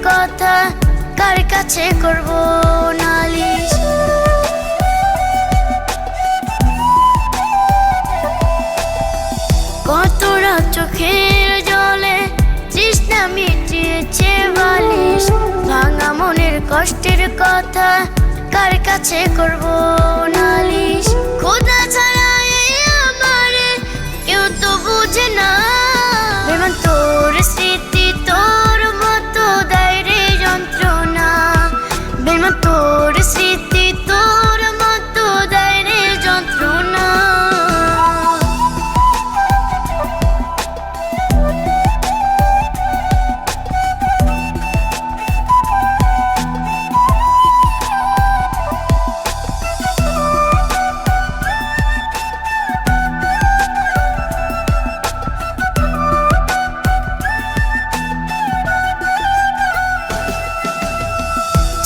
কথা কার কাছে করব নালিশ। কত রাত চোখের জলে তৃষ্ণা মিটিয়েছে বালিশ। ভাঙা মনের কষ্টের কথা কার কাছে করব নালিশ। খোদা ছাড়া এই আমারে কেউ তো বুঝে না। বেমান তোর স্মৃতি তোর মতো দেয় রে যন্ত্রণা। বেমান তোর স্মৃতি তোর মতো দেয় রে যন্ত্রণা।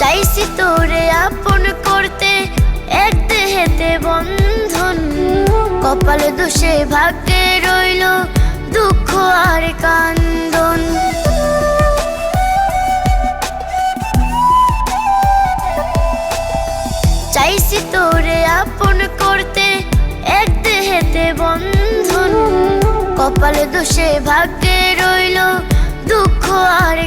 চাইছি তোরে আপন করতে এক দেহেতে বন্ধন। কপালে দোষে ভাগ্যে রইল দুঃখ আর কান্দন। চাইছি তোরে আপন করতে এক দেহেতে বন্ধন। কপালে দোষে ভাগ্যে রইল দুঃখ আর